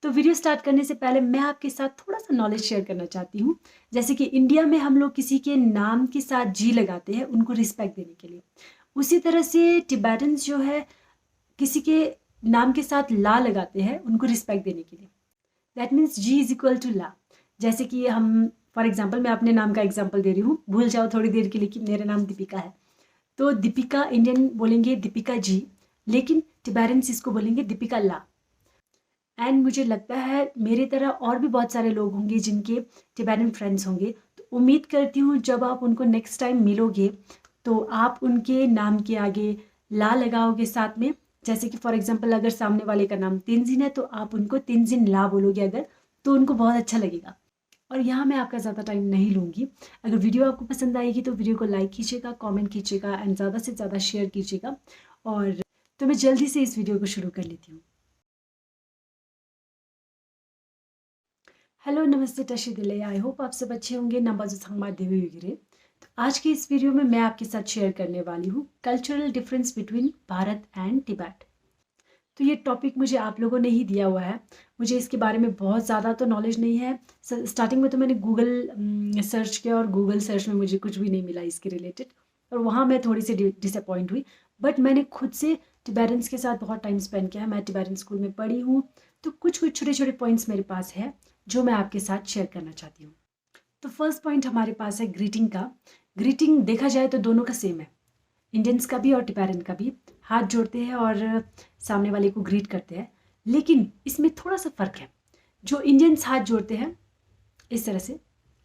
तो video start करने से पहले मैं आपके साथ थोड़ा-सा नॉलेज शेयर करना चाहती हूँ। जैसे कि इंडिया में हम लोग किसी के नाम के साथ जी लगाते हैं, उनको रिस्पेक्ट देने के लिए। उसी तरह से टिबेटन्स जो है, किसी के नाम के साथ ला लगाते हैं, उनको रिस्पेक्ट देने के लिए। That means G is equal to law. जैसे कि हम फॉर एग्ज़ाम्पल मैं अपने नाम का एग्ज़ाम्पल दे रही हूँ, भूल जाओ थोड़ी देर के लिए कि मेरा नाम दीपिका है। तो दीपिका इंडियन बोलेंगे दीपिका जी, लेकिन टिबेटन्स इसको बोलेंगे दीपिका ला। एंड मुझे लगता है मेरी तरह और भी बहुत सारे लोग होंगे जिनके टिबेटन फ्रेंड्स होंगे। तो उम्मीद करती हूँ जब आप उनको नेक्स्ट टाइम मिलोगे तो आप उनके नाम के आगे ला लगाओगे साथ में। जैसे कि फॉर एग्जांपल अगर सामने वाले का नाम तेंजिन है तो आप उनको तेंजिन ला बोलोगे अगर, तो उनको बहुत अच्छा लगेगा। और यहाँ मैं आपका ज़्यादा टाइम नहीं लूँगी। अगर वीडियो आपको पसंद आएगी तो वीडियो को लाइक कीजिएगा, कमेंट कीजिएगा एंड ज़्यादा से ज़्यादा शेयर कीजिएगा। और तो मैं जल्दी से इस वीडियो को शुरू कर लेती हूँ। हेलो नमस्ते टशी दिले, आई होप आप सब अच्छे होंगे। नंबर संगमा देवी वगैरह। तो आज की इस वीडियो में मैं आपके साथ शेयर करने वाली हूँ cultural difference between Bharat and Tibet. तो ये टॉपिक मुझे आप लोगों ने ही दिया हुआ है। मुझे इसके बारे में बहुत ज़्यादा तो नॉलेज नहीं है। स्टार्टिंग में तो मैंने गूगल सर्च किया और गूगल सर्च में मुझे कुछ भी नहीं मिला इसके रिलेटेड, और वहाँ मैं थोड़ी सी डिसअपॉइंट हुई। बट मैंने खुद से टिबेटन्स के साथ बहुत टाइम स्पेंड किया है। मैं टिबेटन स्कूल में पढ़ी हूँ। तो कुछ कुछ छोटे छोटे पॉइंट्स मेरे पास है जो मैं आपके साथ शेयर करना चाहती हूँ। तो फर्स्ट पॉइंट हमारे पास है ग्रीटिंग का। ग्रीटिंग देखा जाए तो दोनों का सेम है, इंडियंस का भी और टिबेटन का भी। हाथ जोड़ते हैं और सामने वाले को ग्रीट करते हैं, लेकिन इसमें थोड़ा सा फ़र्क है। जो इंडियंस हाथ जोड़ते हैं इस तरह से,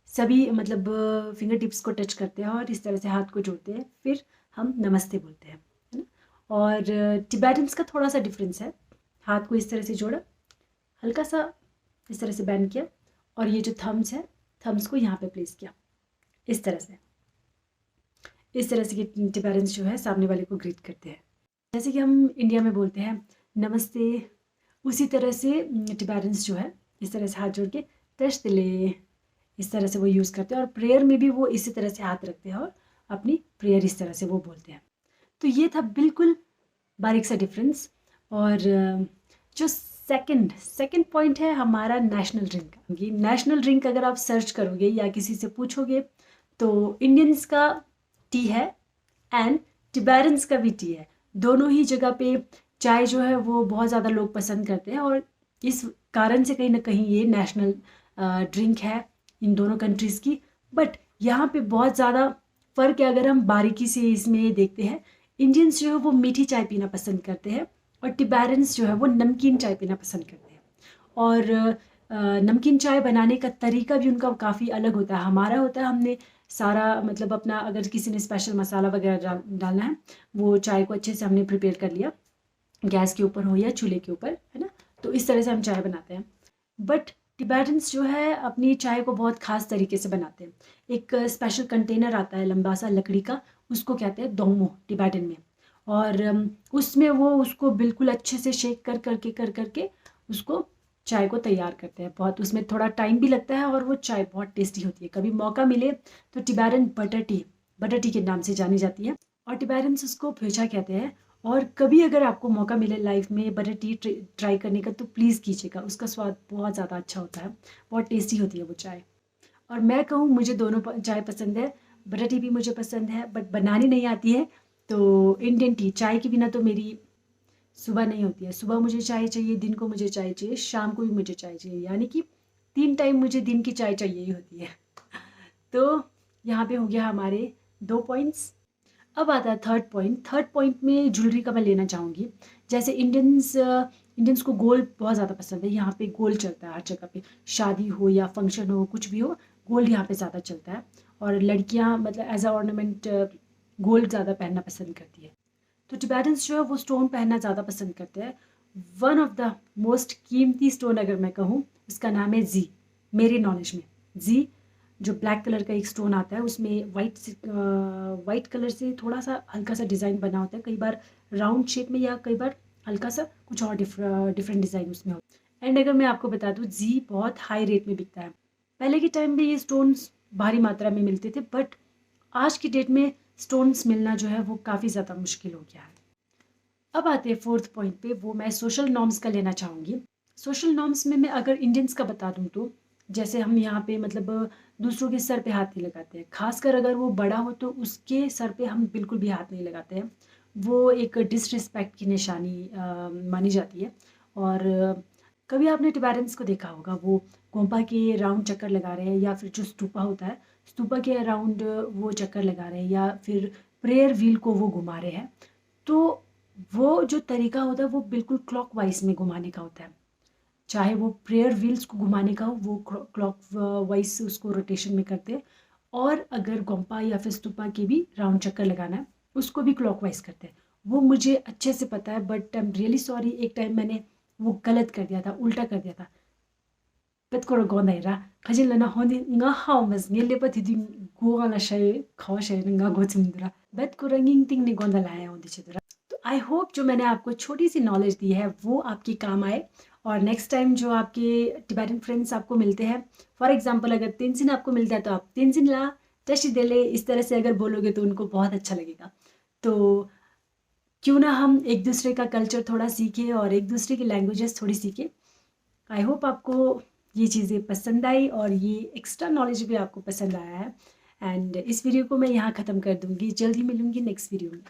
सभी मतलब फिंगर टिप्स को टच करते हैं और इस तरह से हाथ को जोड़ते हैं, फिर हम नमस्ते बोलते हैं, है ना। और टिबेटन्स का थोड़ा सा डिफरेंस है। हाथ को इस तरह से जोड़ा, हल्का सा इस तरह से बैंड किया, और ये जो थम्स है, थम्स को यहाँ पे प्लेस किया इस तरह से। इस तरह से टिबेटन्स जो है सामने वाले को ग्रीट करते हैं। जैसे कि हम इंडिया में बोलते हैं नमस्ते, उसी तरह से टिबेटन्स जो है इस तरह से हाथ जोड़ के तश दिले, इस तरह से वो यूज़ करते हैं। और प्रेयर में भी वो इसी तरह से हाथ रखते हैं और अपनी प्रेयर इस तरह से वो बोलते हैं। तो ये था बिल्कुल बारीक सा डिफरेंस। और जो सेकंड सेकंड पॉइंट है हमारा नेशनल ड्रिंक का। ये नेशनल ड्रिंक अगर आप सर्च करोगे या किसी से पूछोगे तो इंडियंस का टी है एंड टिबेटन्स का भी टी है। दोनों ही जगह पे चाय जो है वो बहुत ज़्यादा लोग पसंद करते हैं, और इस कारण से कहीं ना कहीं ये नेशनल ड्रिंक है इन दोनों कंट्रीज़ की। बट यहाँ पे बहुत ज़्यादा फ़र्क है अगर हम बारीकी से इसमें देखते हैं। इंडियंस जो है वो मीठी चाय पीना पसंद करते हैं, और टिबेटन्स जो है वो नमकीन चाय पीना पसंद करते हैं। और नमकीन चाय बनाने का तरीका भी उनका काफ़ी अलग होता है। हमारा होता है हमने सारा मतलब अपना, अगर किसी ने स्पेशल मसाला वगैरह डालना है, वो चाय को अच्छे से हमने प्रिपेयर कर लिया, गैस के ऊपर हो या चूल्हे के ऊपर, है ना। तो इस तरह से हम चाय बनाते हैं। बट टिबेटन्स जो है अपनी चाय को बहुत ख़ास तरीके से बनाते हैं। एक स्पेशल कंटेनर आता है लंबा सा लकड़ी का, उसको कहते हैं दोंगमो टिबेटन में। और उसमें वो उसको बिल्कुल अच्छे से शेक कर करके उसको चाय को तैयार करते हैं। बहुत उसमें थोड़ा टाइम भी लगता है और वो चाय बहुत टेस्टी होती है। कभी मौका मिले तो टिबेटन बटर टी के नाम से जानी जाती है, और टिबेटन्स उसको फ्योचा कहते हैं। और कभी अगर आपको मौका मिले लाइफ में बटर टी ट्राई करने का तो प्लीज़ कीजिएगा, उसका स्वाद बहुत ज़्यादा अच्छा होता है, बहुत टेस्टी होती है वो चाय। और मैं कहूँ मुझे दोनों चाय पसंद है, बटर टी भी मुझे पसंद है, बट बनानी नहीं आती है। तो इंडियन टी चाय के बिना तो मेरी सुबह नहीं होती है। सुबह मुझे चाय चाहिए, दिन को मुझे चाय चाहिए, शाम को भी मुझे चाय चाहिए, यानी कि 3 टाइम मुझे दिन की चाय चाहिए ही होती है। तो यहाँ पे हो गया हमारे 2 पॉइंट्स। अब आता है थर्ड पॉइंट। थर्ड पॉइंट में ज्वेलरी का मैं लेना चाहूँगी। जैसे इंडियंस को गोल्ड बहुत ज़्यादा पसंद है। यहाँ पे गोल्ड चलता है हर जगह पे, शादी हो या फंक्शन हो, कुछ भी हो, गोल्ड यहाँ पे ज़्यादा चलता है। और लड़कियाँ मतलब एज अ ऑर्नामेंट गोल्ड ज़्यादा पहनना पसंद करती है। तो टिबेटन्स जो है वो स्टोन पहनना ज़्यादा पसंद करते हैं। वन ऑफ द मोस्ट कीमती स्टोन अगर मैं कहूँ, उसका नाम है जी। मेरे नॉलेज में जी, जो ब्लैक कलर का एक स्टोन आता है, उसमें वाइट कलर से थोड़ा सा हल्का सा डिज़ाइन बना होता है, कई बार राउंड शेप में या कई बार हल्का सा कुछ और डिफरेंट डिज़ाइन उसमें होता है। एंड अगर मैं आपको बता दूँ, जी बहुत हाई रेट में बिकता है। पहले के टाइम में ये स्टोन्स भारी मात्रा में मिलते थे, बट आज की डेट में स्टोन्स मिलना जो है वो काफ़ी ज़्यादा मुश्किल हो गया है। अब आते हैं फोर्थ पॉइंट पे, वो मैं सोशल नॉर्म्स का लेना चाहूँगी। सोशल नॉर्म्स में मैं अगर इंडियंस का बता दूँ तो जैसे हम यहाँ पे मतलब दूसरों के सर पे हाथ नहीं लगाते हैं, खासकर अगर वो बड़ा हो तो उसके सर पे हम बिल्कुल भी हाथ नहीं लगाते हैं। वो एक डिसरिस्पेक्ट की निशानी मानी जाती है। और कभी आपने टिबेटन्स को देखा होगा, वो गोम्पा के राउंड चक्कर लगा रहे हैं, या फिर जो स्तूपा होता है, स्तूपा के अराउंड वो चक्कर लगा रहे हैं, या फिर प्रेयर व्हील को वो घुमा रहे हैं। तो वो जो तरीका होता है वो बिल्कुल क्लॉकवाइज में घुमाने का होता है। चाहे वो प्रेयर व्हील्स को घुमाने का हो, वो क्लॉक वाइज से उसको रोटेशन में करते हैं। और अगर गोम्पा या फिर स्तूपा के भी राउंड चक्कर लगाना है, उसको भी क्लॉकवाइज करते हैं। वो मुझे अच्छे से पता है, but I am really sorry, एक टाइम मैंने वो गलत कर दिया था, उल्टा कर दिया था। bet ko go nei ra khajil na honi nga haw mas ngele pa thidi go ala shay khaw shay nga go chimdra bet ko ranging ting ni gonda लाया होती छिदरा। तो आई होप जो मैंने आपको छोटी सी नॉलेज दी है वो आपके काम आए। और नेक्स्ट टाइम जो आपके टिबेटन फ्रेंड्स आपको मिलते हैं, फॉर एग्जांपल अगर तेंजिन आपको मिलता है तो आप तेंजिन ला टशी देले इस तरह से अगर बोलोगे तो उनको बहुत अच्छा लगेगा। तो क्यों ना हम एक दूसरे का कल्चर थोड़ा सीखें और एक दूसरे की लैंग्वेजेस थोड़ी सीखें। आई होप आपको ये चीज़ें पसंद आई और ये एक्स्ट्रा नॉलेज भी आपको पसंद आया है। एंड इस वीडियो को मैं यहाँ ख़त्म कर दूँगी, जल्द ही मिलूँगी नेक्स्ट वीडियो में।